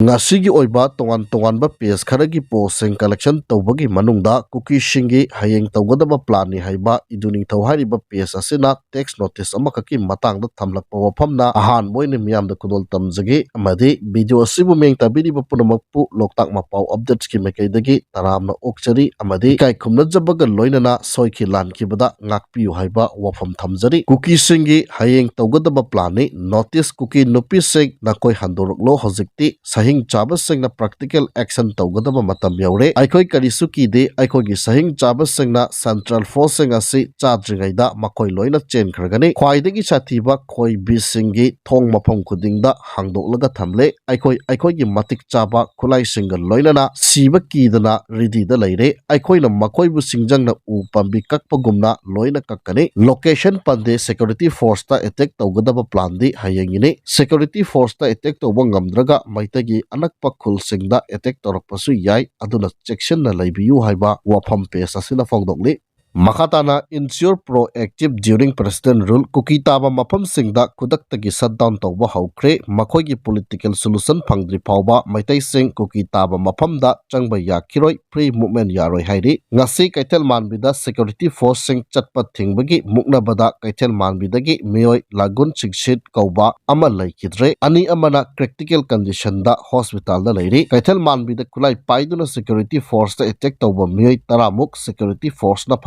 ngasi oiba tongan tongan ba page kharagi posting collection tawbagi manungda cookie shingi hayeng tawgadaba plan ni haiba iduning thawhari ba page asina text notice amakaki matang da thamlakpa wafamna ahan moine miyam da kudol tamjagi amadi video asibu meng tabiri ba punamakpu loktak mapau updates ki mekaidagi taramna okchari amadi kai khumna jabaga loinana soiki lanki bada ngakpiu haiba wafam thamjari cookie shingi hayeng tawgadaba plan ni notice cookie nupi sing nakoi handoroklo hojikti sahing chaba singna practical action tawgadaba matam yaure aikoi karisuki de aikoi gi sahing chaba singna central forcing asi chadringaida makoi loina chen khragani khwaidagi sathiba khoi bisingi thong mafam khudingda hangdoklaga thamle aikoi gi matik chaba khulai singal loinana siba kidana ready da leire aikoi na makoi bu singjangna u pambi kakpagumna loina kakkani location pande security force ta attack tawgadaba plan di hayengini security force ta attack tawba ngamdraga maitagi anakpa khulsingda attack torakpasu yai aduna section na laibiyu haiba wafam page asina fongdokli makhatana ensure proactive during president rule cookie taba mafam singda kudaktagi shutdown tawba haukre makhoi gi political solution phangdri phawba maitai sing cookie taba mafamda changba yakhiroi free movement yaroi hairi ngasi kaithel manbida security force sing chatpa thingbagi muknabada kaithel manbidagi miyoi lagun chingsit kauba ama laikidre ani amana critical condition da hospital da leiri kaithel manbida kulai paiduna security force da attack tawba miyoi taramuk security force na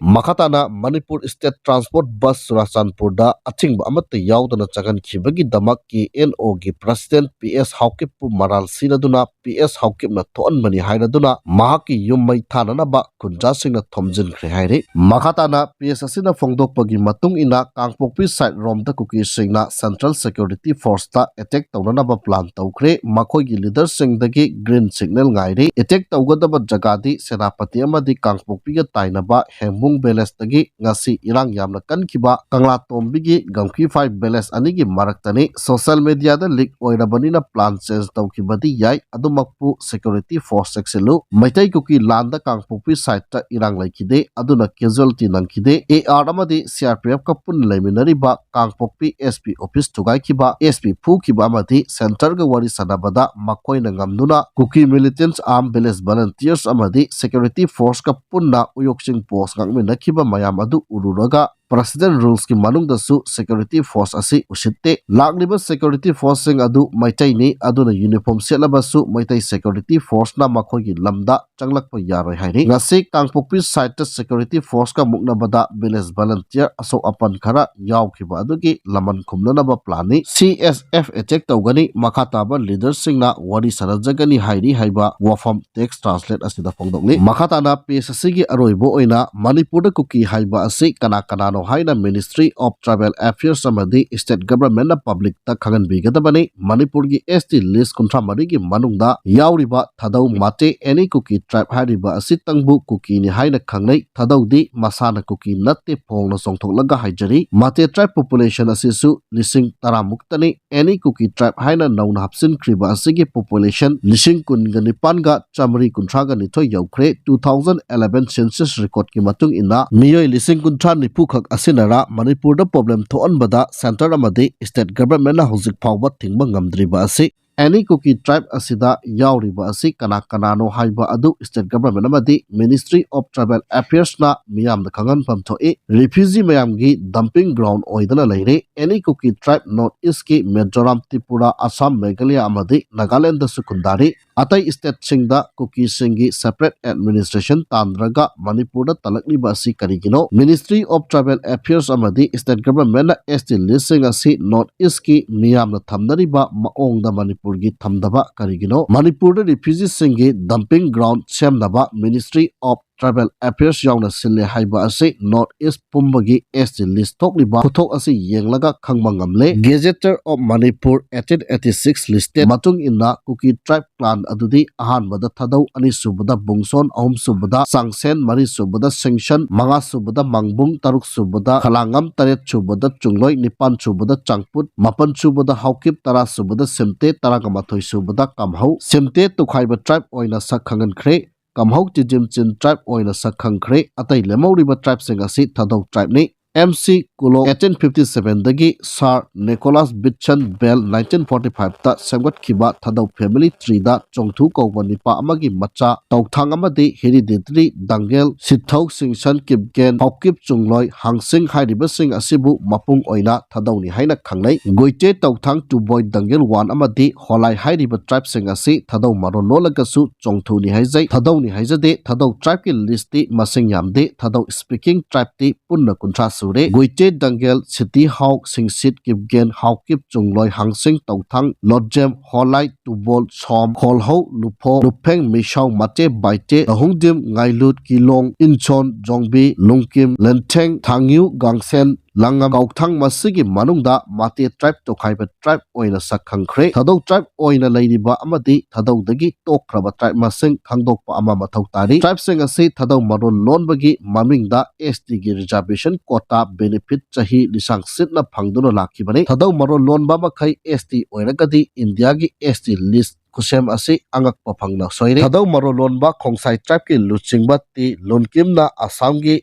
makhatana Manipur State Transport Bus Surachanpur da athingba amata yaudana chagan khibagi damak ki NO gi President PS Haukip pu maral sinaduna PS Haukip na thon mani hairaduna mahaki yummai thanana ba kunja singna thomjin khre haire makhatana PS asina phongdokpagi matung ina kangpokpi side rom da cookie singna Central Security Force ta attack tawna ba plan tawkhre makhoi gi leader singdagi green signal ngaire attack tawgadaba jagadi senapati amadi kangpokpi ga tainaba hembung beles tagi ngasi irang yamna kankiba kangla tombigi gamki 5 beles anigi maraktani social media da leak oirabani na plan change tawkibadi yai adumakpu security force sekselu maitai kuki landa kangpupi site ta irang laikide aduna casualty nangkide AR amadi CRPF ka pun laiminari ba kangpokpi SP office tugai kiba SP phu kiba amadi center ga wari sanabada makoi na ngamduna kuki militants armed beles volunteers amadi security force ka punna uyoksing post ngakmina kiba mayam adu ururaga President rules ki manung dasu security force asi usitte lagliba security force sing adu maitai ni aduna uniform selabasu maitai security force na makhoi gi lamda changlakpa yaroi hairi ngasi kangpokpi site security force ka mukna bada village volunteer aso apan khara yaukhiba adugi laman khumna ba plani CSF attack tawgani makhataba leader singna wari sarajagani hairi haiba wafam text translate asida phongdokli makhatana PSC gi aroibo oina Manipur da cookie haiba asi kana haina Ministry of Tribal Affairs amadi state government na public ta khangan bigadabani Manipur gi ST list kuntra mari gi manungda yauriba thadau mate any cookie tribe hariba asitangbu cookie ni haina khangnai thadau di masana cookie natte phongna songthoklaga haijari mate tribe population asisu lising taramuktani any cookie tribe haina nauna hapsin kriba asigi population lising kunganipan ga chamri kuntra ga nithoi yaukre 2011 census record ki matung ina miyoi lising kuntra nipu khak asinara Manipur da problem thoan bada center amadi state government na hojik phawba thingba ngamdriba asi any cookie tribe asida yauriba asi kana no haiba adu state government amadi Ministry of Tribal Affairs na miyam da khangan pamthoi refugee mayam gi dumping ground oidana leire any cookie tribe north east ki Mizoram Tripura Assam Meghalaya amadi Nagaland da sukundari atai state singda cookie singi separate administration tandraga Manipur da talakli ba asi karigino Ministry of Tribal Affairs amadi state government na ST listing asi north east ki miyam na thamnari ba maong da Manipur gi thamdaba karigino Manipur da refugee singi dumping ground semnaba Ministry of Tribal Affairs yauna sille haiba ase North East pumbagi ST list thokliba phuthok ase yenglaga khangba ngamle Gazetteer of Manipur 1886 listed matung inna cookie tribe clan adudi ahan bada thadau ani subada bungson ahum subada sangsen mari subada sengshan manga subada mangbung taruk subada khalangam taret subada chungloi nipan subada changput mapan subada haukip tara subada semte taragamathoi subada kamhau semte tukhaiba tribe oina sakhangan khre kamhok ti jimchin tribe oina sakhang khre atai lemoriba tribe singa si thadau tribe ni MC Kulo 1857 Sir Nicholas Bitchan Bell 1945 semgatkiba thadau family tree da chongthu kauba nipa amagi macha tauthang amadi hereditary dangel sithau singsan kipgen hokip chungloi hangsing hairiba sing asibu mapung oina thadauni haina khangnai goite tauthang tu boy dangel wan amadi holai hairiba tribe sing asi thadau maron lolagasu chongthu ni haijai thadau ni haijade thadau tribe ki list ti masing yamde thadau speaking tribe ti punna kuntra sure goite dangel city hawk singsit kipgen hawkip chungloi hangsing tauthang lodjem holai tubol som kholho lupho lupeng mishaw mate baite ahungdim ngailut kilong inchon jongbi lungkim lenteng thangyu gangsen langam kauthang masigi manungda mate tribe to khaiba tribe oina sakhangkhre thadau tribe oina leiriba amadi thadau dagi tokraba tribe masing khangdokpa ama mathau tari tribe sing asi thadau maron lonbagi mamingda ST gi reservation quota benefit chahi lisang sitna phangduna lakhibani thadau maron lonba makhai ST oiragadi India gi ST list kusem asi angak paphangna soire thadau maro lonba khongsai tribe ki luchingba ti lonkimna Assam gi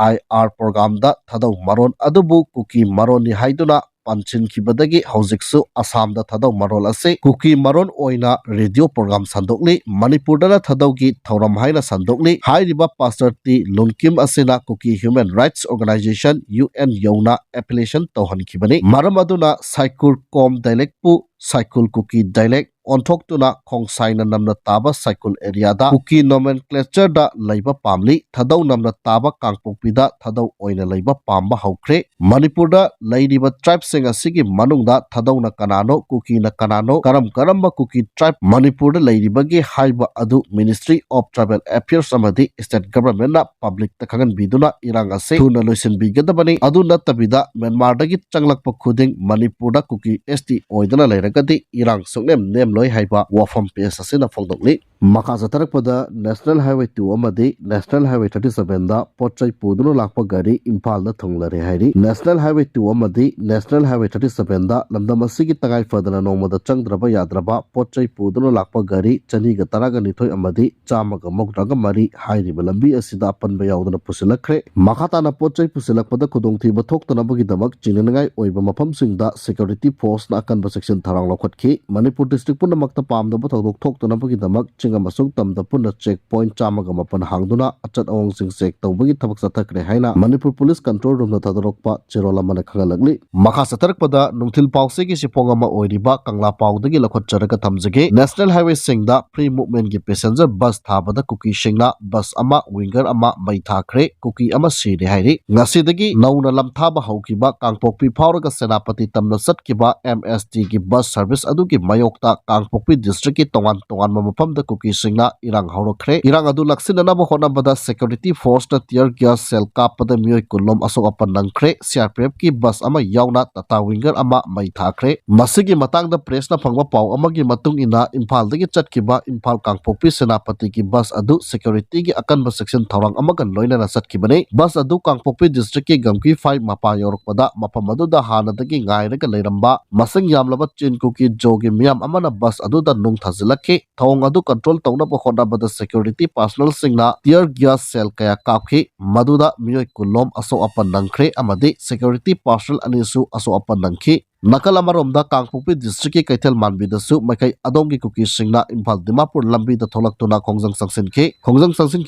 AIR program da thadau maron adubu kuki maron ni haiduna panchin kibadagi haujiksu Assam da thadau marol ase kuki maron oina radio program sandokli Manipur da thadau gi thoram haina sandokli hairiba pastor ti lonkim asena kuki human rights organization UN yona appellation tohan kibani maram aduna saikur kom dialect pu cycle kuki dialect onthok tuna khongsai na namna taba cycle area da kuki nomenclature da laiba pamli thadau namna taba kangpokpi da thadau oina laiba pamba haukre Manipur da lairiba tribe sing asigi manungda thadau na kanano kuki na kanano karamba kuki tribe Manipur da lairiba gi haiba adu Ministry of Tribal Affairs amadi state government na public ta khangan biduna irang ase thuna loisin bigadabani adu natabida Myanmar da gi changlakpa khuding Manipur da kuki ST oidana lairagadi irang sungnem nem loi haiba wafam pes asina phongdokli makha jatarakpada National Highway 2 amadi National Highway 37 da potchai pudunu lakpa gari Imphal da thonglare hairi National Highway 2 amadi National Highway 37 da lamdam asigi tangai fadana nongmada changdraba yadraba potchai pudunu lakpa gari chani ga taraga nithoi amadi chama ga mokdraga mari hairiba lambi asida apanba yaudana pusilakre makha tana potchai pusilakpada khudongthiba thoktana bagi damak chinangai oiba mafam singda security force na akanba section tharang lokhatki Manipur district punna makta pamdaba thodok thoktana bagi damak masuk tamda punna checkpoint chamaga mapan hangduna achat awang sing check tawbagi thabak sathakre haina Manipur police control room na thadarokpa cherola mana khangalagli makha sathakpada nungthil pause gi sipong ama oiriba kangla pawdagi lakhot charaka thamjage National Highway singda free movement gi passenger bus thabada kuki singna bus ama winger ama mai thakre kuki ama sire hairi ngasidagi nauna lamthaba haukiba kangpokpi phawraga senapati tamna satkiba MST gi bus service adugi mayokta kangpokpi district ki tongan mapamda kuki singna irang haurokre irang adu laksinana ba honabada security force na tear gas cell kapada mioi kulom asok apan nangkre CRPF ki bus ama yauna tata winger ama mai thakre masigi matangda press na phangba paw amagi matung ina Imphal dagi chatkiba Imphal kangpokpi senapati ki bus adu security gi akanba section thorang amagan loinana chatkibane bus adu kangpokpi district ki gamki 5 mapa yorokpada mapam adu da hana dagi ngairaga leiramba masing yamlaba chin kuki jogi miyam amana bus adu da nung thazilakhe thong adu control tawna ba khona bada security personnel singna tear gas cell kaya kapkhi maduda mioi kulom aso apan nangkhre amadi security personnel anisu aso apan nangkhi nakal amaromda kangpokpi district ki kaithal manbidasu maikai adongi kuki singna Imphal Dimapur lambi da tholaktuna khongjang sangsin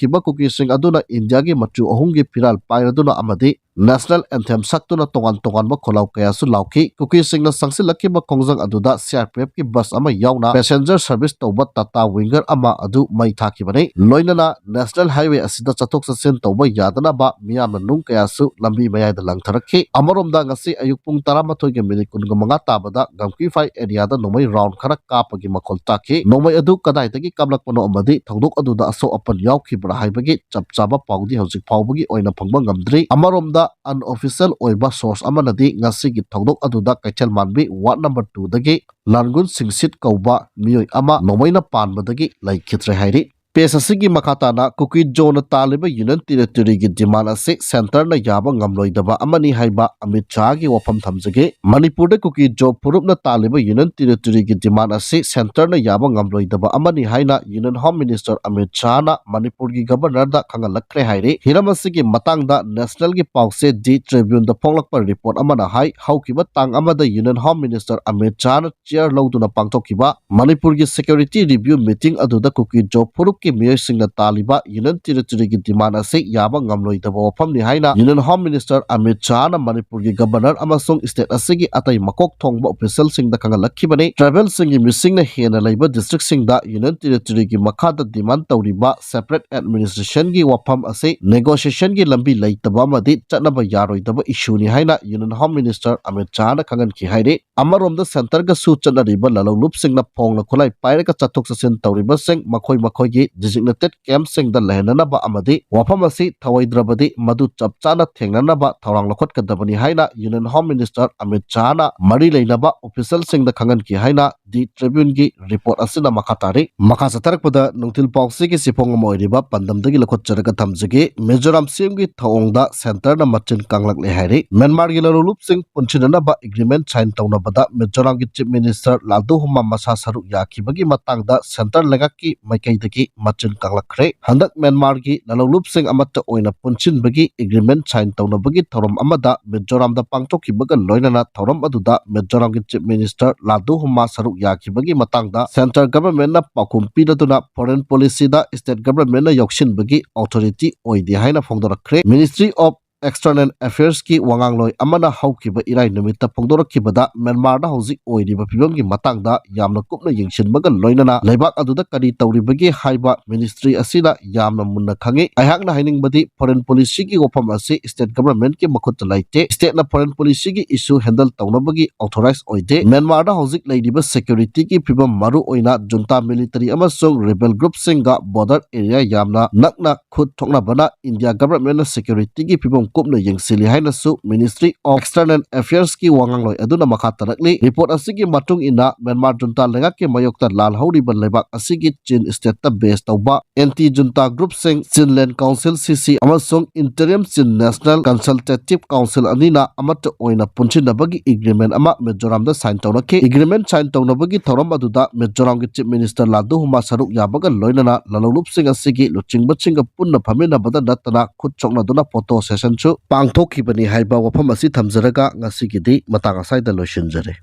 ba kuki sing aduna India gi machu ohungi piral pairaduna amadi National Anthem saktuna tongan ba kholau kaya su lauki kuki singna sangsilakki ba khongjang aduda CRPF ki bus ama yauna passenger service tawba tata winger ama adu mai thakibani loinana National Highway asida chathok chasin tawba yadana ba miyamna nung kaya su lambi mayai da langtharakhi amaromda ngasi ayuk pung 12 ge minute manga tabada gamki 5 area da nomai round khara kapagi makhol takhi nomai adu kadai tagi kablak pano amadi thodok adu da aso apan yaukhi bra haibagi chapchaba pawdi hojik pawbagi oina phangba ngamdri amaromda unofficial oiba source amanadi ngasi gi thodok adu da kaithal manbi ward number 2 dagi Langun singsit kauba mioi ama nomaina panbadagi laikhitre hairi page असigi makatana kuki zone taliba union territory gi demand ase center na yaba ngamloidaba amani haiba Amit Shah gi wafam thamjage Manipur da kuki job purup na taliba union territory gi demand ase center na yaba ngamloidaba amani haina union home minister Amit Shah na Manipur gi governor da khangalakre haire hiram asigi matang da national gi pause di tribune da ponglakpa report amana hai haukiba tang amada union home minister Amit Shah na chair loduna pangthokiba Manipur gi security review meeting aduda kuki job purup ki miyosingna taliba union territory gi demand ase yaba ngamloidaba wafam ni haina union home minister Amit Shah na Manipur gi governor amasung state asigi atai makok thongba official singda khangalakkhibani tribal singi misingna hena laiba district singda union territory gi makhada demand tawriba separate administration gi wafam ase negotiation gi lambi laitaba madi chatnaba yaroidaba issue ni haina union home minister Amit Shah na khangan ki haire amarom da center ga su chatnariba lalolup singna phongna khulai pairaka chathok chasin tawriba sing makhoi gi designated camp sing da lehnanaba amadi wafam asi thawaidrabadi madu chapchana thengnanaba thorang lokhot kadabani haina union home minister Amit Shah na mari leinaba official sing da khangan ki haina di tribune gi report asina makhatari makhasatarkpada nungtil pawsi gi sipong moiriba pandamdagi lokhot charaga thamjage Mizoram sim gi thawongda center na machin kanglak le haire Myanmar gi larulup sing punchinanaba agreement sign tawnabada Mizoram gi chief minister Laldu Humma masa saru yakibagi matangda center lengaki maikaidagi machin kanglakre handak Myanmar gi lalolup sing amata oina punchin bagi agreement sign tawnabagi thorom amada Mizoram da pangthokibaga loinana thorom aduda Mizoram gi chief minister Laldu Humma saru yakibagi matangda center government na pakum pidaduna foreign policy da state government na yokshin bagi authority oidi haina phongdorakre Ministry of External Affairs ki wangangloi amana haukiba irai numita phongdorakkibada Myanmar da hauzik oiriba phibam gi matangda yamna kupna yengshinbaga loinana leibak aduda kari tawribagi haiba ministry asida yamna munna khangi aihakna hainingbadi foreign policy ki wafam ase state government ki makhut laite state na foreign policy ki issue handle tawnabagi authorized oide Myanmar da hauzik leidiba security ki phibam maru oina junta military amasung rebel group singa border area yamna nakna khut thokna bana India government na security ki phibam kupna yengsili haina su Ministry of External Affairs ki wangangloi aduna makha tarakli report asigi matung ina Myanmar junta lengak ki mayokta lal hauriban lebak asigi Chin state ta base tawba anti junta group sing Chinland Council CC amasung interim Chin National Consultative Council anina amata oina punchinabagi agreement ama Mizoram da sign tawnaki agreement sign tawnabagi thoram aduda Mizoram gi chief minister Laldu Humma saruk yabaga loinana lalolup sing asigi luchingba chinga punna phamina bada natana khut chokna duna photo session chu pangthokibani haiba wafam asi thamjaraga ngasigidi matang asaida loishinjare